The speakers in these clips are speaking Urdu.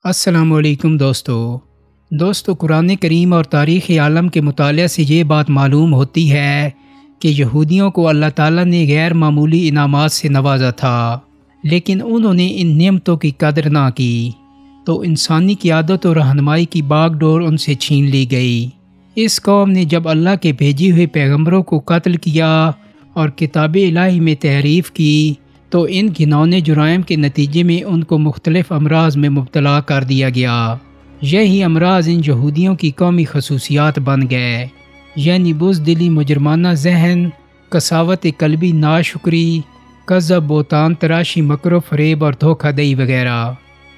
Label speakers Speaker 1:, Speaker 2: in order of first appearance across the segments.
Speaker 1: السلام علیکم دوستو قرآن کریم اور تاریخ عالم کے مطالعہ سے یہ بات معلوم ہوتی ہے کہ یہودیوں کو اللہ تعالیٰ نے غیر معمولی انعامات سے نوازا تھا، لیکن انہوں نے ان نعمتوں کی قدر نہ کی، تو انسانی قیادت و رہنمائی کی باغ ڈور ان سے چھین لی گئی۔ اس قوم نے جب اللہ کے بھیجے ہوئے پیغمبروں کو قتل کیا اور کتاب الہی میں تحریف کی، تو ان گھناؤنے جرائم کے نتیجے میں ان کو مختلف امراض میں مبتلا کر دیا گیا۔ یہی امراض ان یہودیوں کی قومی خصوصیات بن گئے، یعنی بزدلی، مجرمانہ ذہن، قساوت قلبی، ناشکری، کذب، بہتان تراشی، مکر و فریب اور دھوکہ دہی وغیرہ۔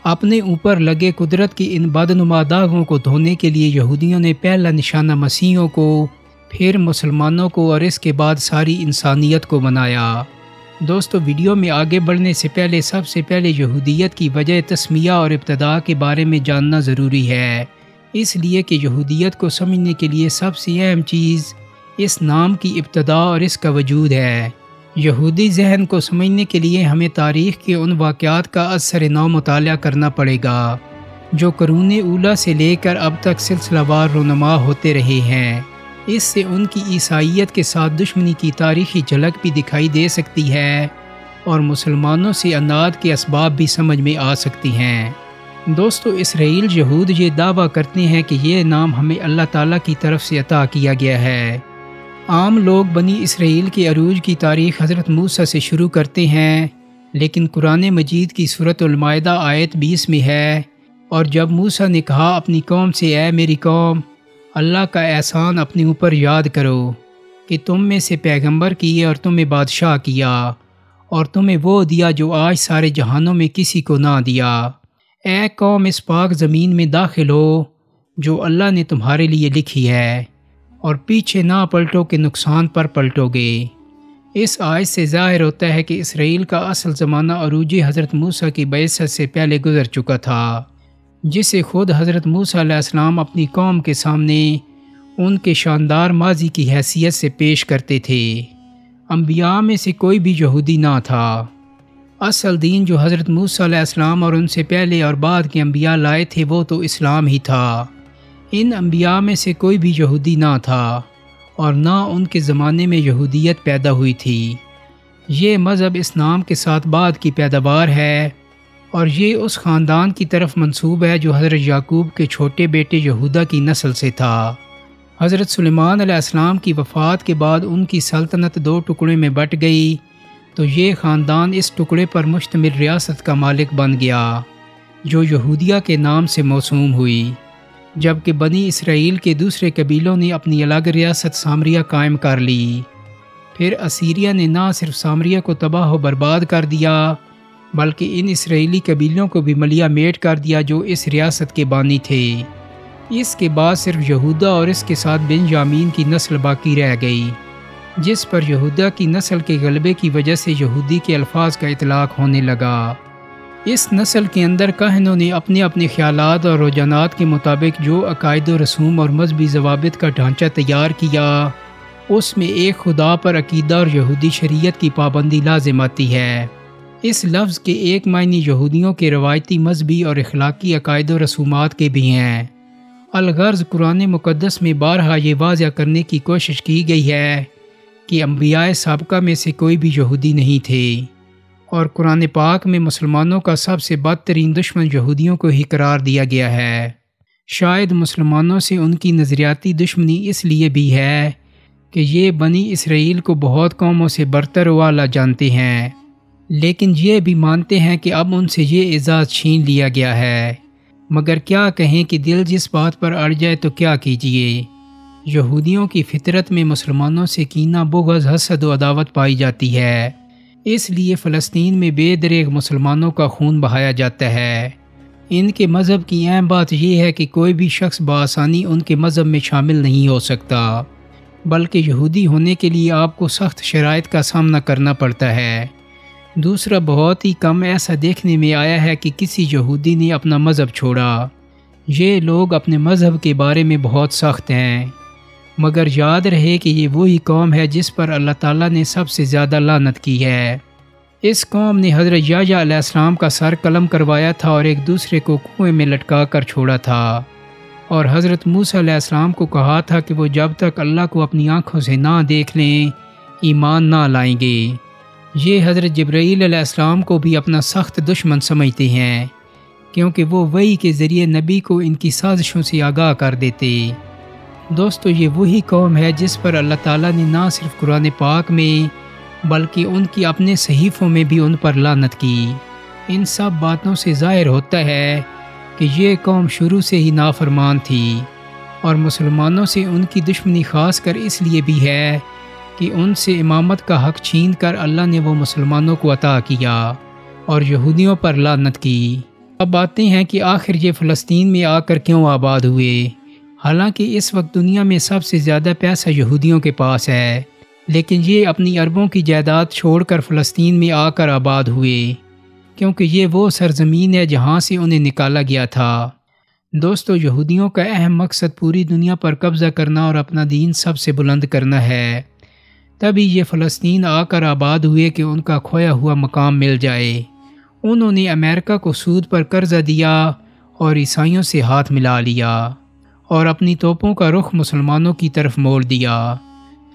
Speaker 1: اپنے اوپر لگے قدرت کی ان بدنما داغوں کو دھونے کے لیے یہودیوں نے پہلا نشانہ مسیحیوں کو، پھر مسلمانوں کو اور اس کے بعد ساری انسانیت کو بنایا۔ دوستو، ویڈیو میں آگے بڑھنے سے پہلے سب سے پہلے یہودیت کی وجہ تسمیہ اور ابتداء کے بارے میں جاننا ضروری ہے، اس لیے کہ یہودیت کو سمجھنے کے لیے سب سے اہم چیز اس نام کی ابتداء اور اس کا وجود ہے۔ یہودی ذہن کو سمجھنے کے لیے ہمیں تاریخ کے ان واقعات کا از سر نو مطالعہ کرنا پڑے گا جو قرون اولیٰ سے لے کر اب تک سلسلہ وار رونما ہوتے رہے ہیں۔ اس سے ان کی عیسائیت کے ساتھ دشمنی کی تاریخی جھلک بھی دکھائی دے سکتی ہے اور مسلمانوں سے عناد کے اسباب بھی سمجھ میں آ سکتی ہیں۔ دوستو، اسرائیل یہود یہ دعویٰ کرتے ہیں کہ یہ نام ہمیں اللہ تعالیٰ کی طرف سے عطا کیا گیا ہے۔ عام لوگ بنی اسرائیل کے عروج کی تاریخ حضرت موسیٰ سے شروع کرتے ہیں، لیکن قرآن مجید کی سورۃ المائدہ آیت 20 میں ہے، اور جب موسیٰ نے کہا اپنی قوم سے، اے میری قوم، اللہ کا احسان اپنے اوپر یاد کرو کہ تم میں سے پیغمبر کیے اور تمہیں بادشاہ کیا اور تمہیں وہ دیا جو آج سارے جہانوں میں کسی کو نہ دیا۔ اے قوم، اس پاک زمین میں داخل ہو جو اللہ نے تمہارے لیے لکھی ہے، اور پیچھے نہ پلٹو کہ نقصان پر پلٹو گے۔ اس آیت سے ظاہر ہوتا ہے کہ اسرائیل کا اصل زمانہ عروج حضرت موسیٰ کی بعثت سے پہلے گزر چکا تھا، جسے خود حضرت موسیٰ علیہ السلام اپنی قوم کے سامنے ان کے شاندار ماضی کی حیثیت سے پیش کرتے تھے۔ انبیاء میں سے کوئی بھی یہودی نہ تھا۔ اصل دین جو حضرت موسیٰ علیہ السلام اور ان سے پہلے اور بعد کے انبیاء لائے تھے وہ تو اسلام ہی تھا۔ ان انبیاء میں سے کوئی بھی یہودی نہ تھا اور نہ ان کے زمانے میں یہودیت پیدا ہوئی تھی۔ یہ مذہب اسلام کے ساتھ بعد کی پیداوار ہے، اور یہ اس خاندان کی طرف منسوب ہے جو حضرت یعقوب کے چھوٹے بیٹے یہودا کی نسل سے تھا۔ حضرت سلیمان علیہ السلام کی وفات کے بعد ان کی سلطنت دو ٹکڑے میں بٹ گئی، تو یہ خاندان اس ٹکڑے پر مشتمل ریاست کا مالک بن گیا جو یہودیہ کے نام سے موسوم ہوئی، جبکہ بنی اسرائیل کے دوسرے قبیلوں نے اپنی الگ ریاست سامریہ قائم کر لی۔ پھر اسیریا نے نہ صرف سامریہ کو تباہ و برباد کر دیا بلکہ ان اسرائیلی قبیلوں کو بھی ملیا میٹ کر دیا جو اس ریاست کے بانی تھے۔ اس کے بعد صرف یہودا اور اس کے ساتھ بنیامین کی نسل باقی رہ گئی، جس پر یہودا کی نسل کے غلبے کی وجہ سے یہودی کے الفاظ کا اطلاق ہونے لگا۔ اس نسل کے اندر کاہنوں نے اپنے اپنے خیالات اور رجحانات کے مطابق جو عقائد و رسوم اور مذہبی ضوابط کا ڈھانچہ تیار کیا، اس میں ایک خدا پر عقیدہ اور یہودی شریعت کی پابندی لازم آتی ہے۔ اس لفظ کے ایک معنی یہودیوں کے روایتی مذہبی اور اخلاقی عقائد و رسومات کے بھی ہیں۔ الغرض قرآن مقدس میں بارہا یہ واضح کرنے کی کوشش کی گئی ہے کہ انبیاء سابقہ میں سے کوئی بھی یہودی نہیں تھے، اور قرآن پاک میں مسلمانوں کا سب سے بدترین دشمن یہودیوں کو ہی قرار دیا گیا ہے۔ شاید مسلمانوں سے ان کی نظریاتی دشمنی اس لیے بھی ہے کہ یہ بنی اسرائیل کو بہت قوموں سے برتر و اعلیٰ جانتے ہیں، لیکن یہ بھی مانتے ہیں کہ اب ان سے یہ اعزاز چھین لیا گیا ہے۔ مگر کیا کہیں کہ دل جس بات پر اڑ جائے تو کیا کیجیے۔ یہودیوں کی فطرت میں مسلمانوں سے کینہ، بغض، حسد و عداوت پائی جاتی ہے، اس لیے فلسطین میں بے دریغ مسلمانوں کا خون بہایا جاتا ہے۔ ان کے مذہب کی اہم بات یہ ہے کہ کوئی بھی شخص بآسانی ان کے مذہب میں شامل نہیں ہو سکتا، بلکہ یہودی ہونے کے لیے آپ کو سخت شرائط کا سامنا کرنا پڑتا ہے۔ دوسرا، بہت ہی کم ایسا دیکھنے میں آیا ہے کہ کسی یہودی نے اپنا مذہب چھوڑا۔ یہ لوگ اپنے مذہب کے بارے میں بہت سخت ہیں، مگر یاد رہے کہ یہ وہی قوم ہے جس پر اللہ تعالیٰ نے سب سے زیادہ لعنت کی ہے۔ اس قوم نے حضرت یحییٰ علیہ السلام کا سر قلم کروایا تھا اور ایک دوسرے کو کنویں میں لٹکا کر چھوڑا تھا، اور حضرت موسیٰ علیہ السلام کو کہا تھا کہ وہ جب تک اللہ کو اپنی آنکھوں سے نہ دیکھ لیں ایمان نہ لائیں گے۔ یہ حضرت جبرائیل علیہ السلام کو بھی اپنا سخت دشمن سمجھتے ہیں، کیونکہ وہ وحی کے ذریعے نبی کو ان کی سازشوں سے آگاہ کر دیتے۔ دوستو، یہ وہی قوم ہے جس پر اللہ تعالیٰ نے نہ صرف قرآن پاک میں بلکہ ان کی اپنے صحیفوں میں بھی ان پر لعنت کی۔ ان سب باتوں سے ظاہر ہوتا ہے کہ یہ قوم شروع سے ہی نافرمان تھی، اور مسلمانوں سے ان کی دشمنی خاص کر اس لیے بھی ہے کہ ان سے امامت کا حق چھین کر اللہ نے وہ مسلمانوں کو عطا کیا اور یہودیوں پر لعنت کی۔ اب باتیں ہیں کہ آخر یہ فلسطین میں آ کر کیوں آباد ہوئے، حالانکہ اس وقت دنیا میں سب سے زیادہ پیسہ یہودیوں کے پاس ہے، لیکن یہ اپنی عربوں کی جائیداد چھوڑ کر فلسطین میں آ کر آباد ہوئے، کیونکہ یہ وہ سرزمین ہے جہاں سے انہیں نکالا گیا تھا۔ دوستو، یہودیوں کا اہم مقصد پوری دنیا پر قبضہ کرنا اور اپنا دین سب سے بلند کرنا ہے، تبھی یہ فلسطین آ کر آباد ہوئے کہ ان کا کھویا ہوا مقام مل جائے۔ انہوں نے امریکہ کو سود پر قرضہ دیا اور عیسائیوں سے ہاتھ ملا لیا اور اپنی توپوں کا رخ مسلمانوں کی طرف موڑ دیا۔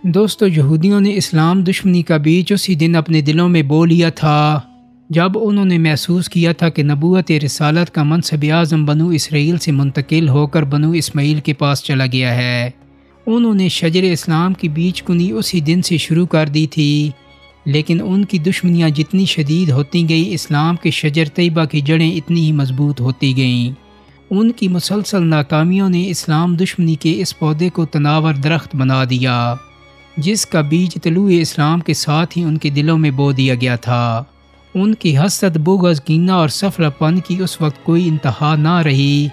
Speaker 1: دوستو، یہودیوں نے اسلام دشمنی کا بیج اسی دن اپنے دلوں میں بو لیا تھا جب انہوں نے محسوس کیا تھا کہ نبوت رسالت کا منصب اعظم بنو اسرائیل سے منتقل ہو کر بنو اسماعیل کے پاس چلا گیا ہے۔ انہوں نے شجر اسلام کی بیج کنی اسی دن سے شروع کر دی تھی، لیکن ان کی دشمنیاں جتنی شدید ہوتی گئیں، اسلام کے شجر طیبہ کی جڑیں اتنی ہی مضبوط ہوتی گئیں۔ ان کی مسلسل ناکامیوں نے اسلام دشمنی کے اس پودے کو تناور درخت بنا دیا، جس کا بیج طلوع اسلام کے ساتھ ہی ان کے دلوں میں بو دیا گیا تھا۔ ان کی حسد، بغض، کینہ اور سفلہ پن کی اس وقت کوئی انتہا نہ رہی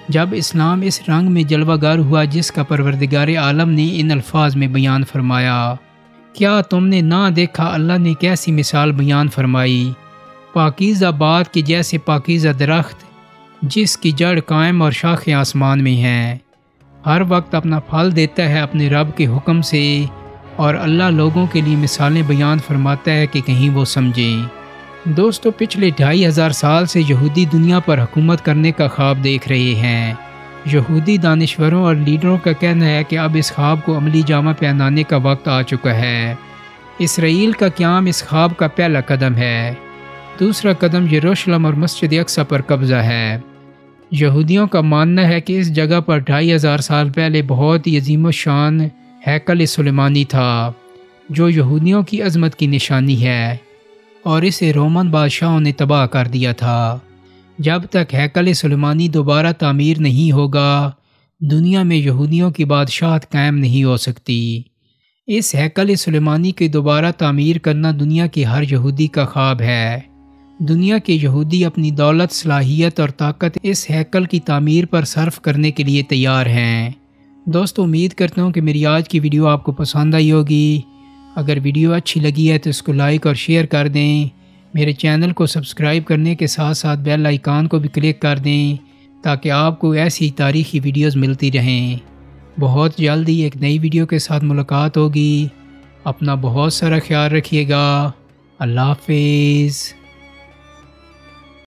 Speaker 1: جب اسلام اس رنگ میں جلوہ گر ہوا جس کا پروردگار عالم نے ان الفاظ میں بیان فرمایا۔ کیا تم نے نہ دیکھا اللہ نے کیسی مثال بیان فرمائی، پاکیزہ بات کے جیسے پاکیزہ درخت جس کی جڑ قائم اور شاخیں آسمان میں ہیں، ہر وقت اپنا پھل دیتا ہے اپنے رب کے حکم سے، اور اللہ لوگوں کے لیے مثالیں بیان فرماتا ہے کہ کہیں وہ سمجھیں۔ دوستو، پچھلے 2500 سال سے یہودی دنیا پر حکومت کرنے کا خواب دیکھ رہے ہیں۔ یہودی دانشوروں اور لیڈروں کا کہنا ہے کہ اب اس خواب کو عملی جامہ پہنانے کا وقت آ چکا ہے۔ اسرائیل کا قیام اس خواب کا پہلا قدم ہے۔ دوسرا قدم یروشلم اور مسجد اقصی پر قبضہ ہے۔ یہودیوں کا ماننا ہے کہ اس جگہ پر 2500 سال پہلے بہت ہی عظیم الشان ہیکل سلیمانی تھا، جو یہودیوں کی عظمت کی نشانی ہے، اور اسے رومن بادشاہوں نے تباہ کر دیا تھا۔ جب تک ہیکل سلیمانی دوبارہ تعمیر نہیں ہوگا، دنیا میں یہودیوں کی بادشاہت قائم نہیں ہو سکتی۔ اس ہیکل سلیمانی کی دوبارہ تعمیر کرنا دنیا کے ہر یہودی کا خواب ہے۔ دنیا کے یہودی اپنی دولت، صلاحیت اور طاقت اس ہیکل کی تعمیر پر صرف کرنے کے لیے تیار ہیں۔ دوستو، امید کرتا ہوں کہ میری آج کی ویڈیو آپ کو پسند آئی ہوگی۔ اگر ویڈیو اچھی لگی ہے تو اس کو لائک اور شیئر کر دیں۔ میرے چینل کو سبسکرائب کرنے کے ساتھ ساتھ بیل آئیکن کو بھی کلک کر دیں تاکہ آپ کو ایسی تاریخی ویڈیوز ملتی رہیں۔ بہت جلدی ایک نئی ویڈیو کے ساتھ ملاقات ہوگی۔ اپنا بہت سارا خیال رکھیے گا۔ اللہ حافظ۔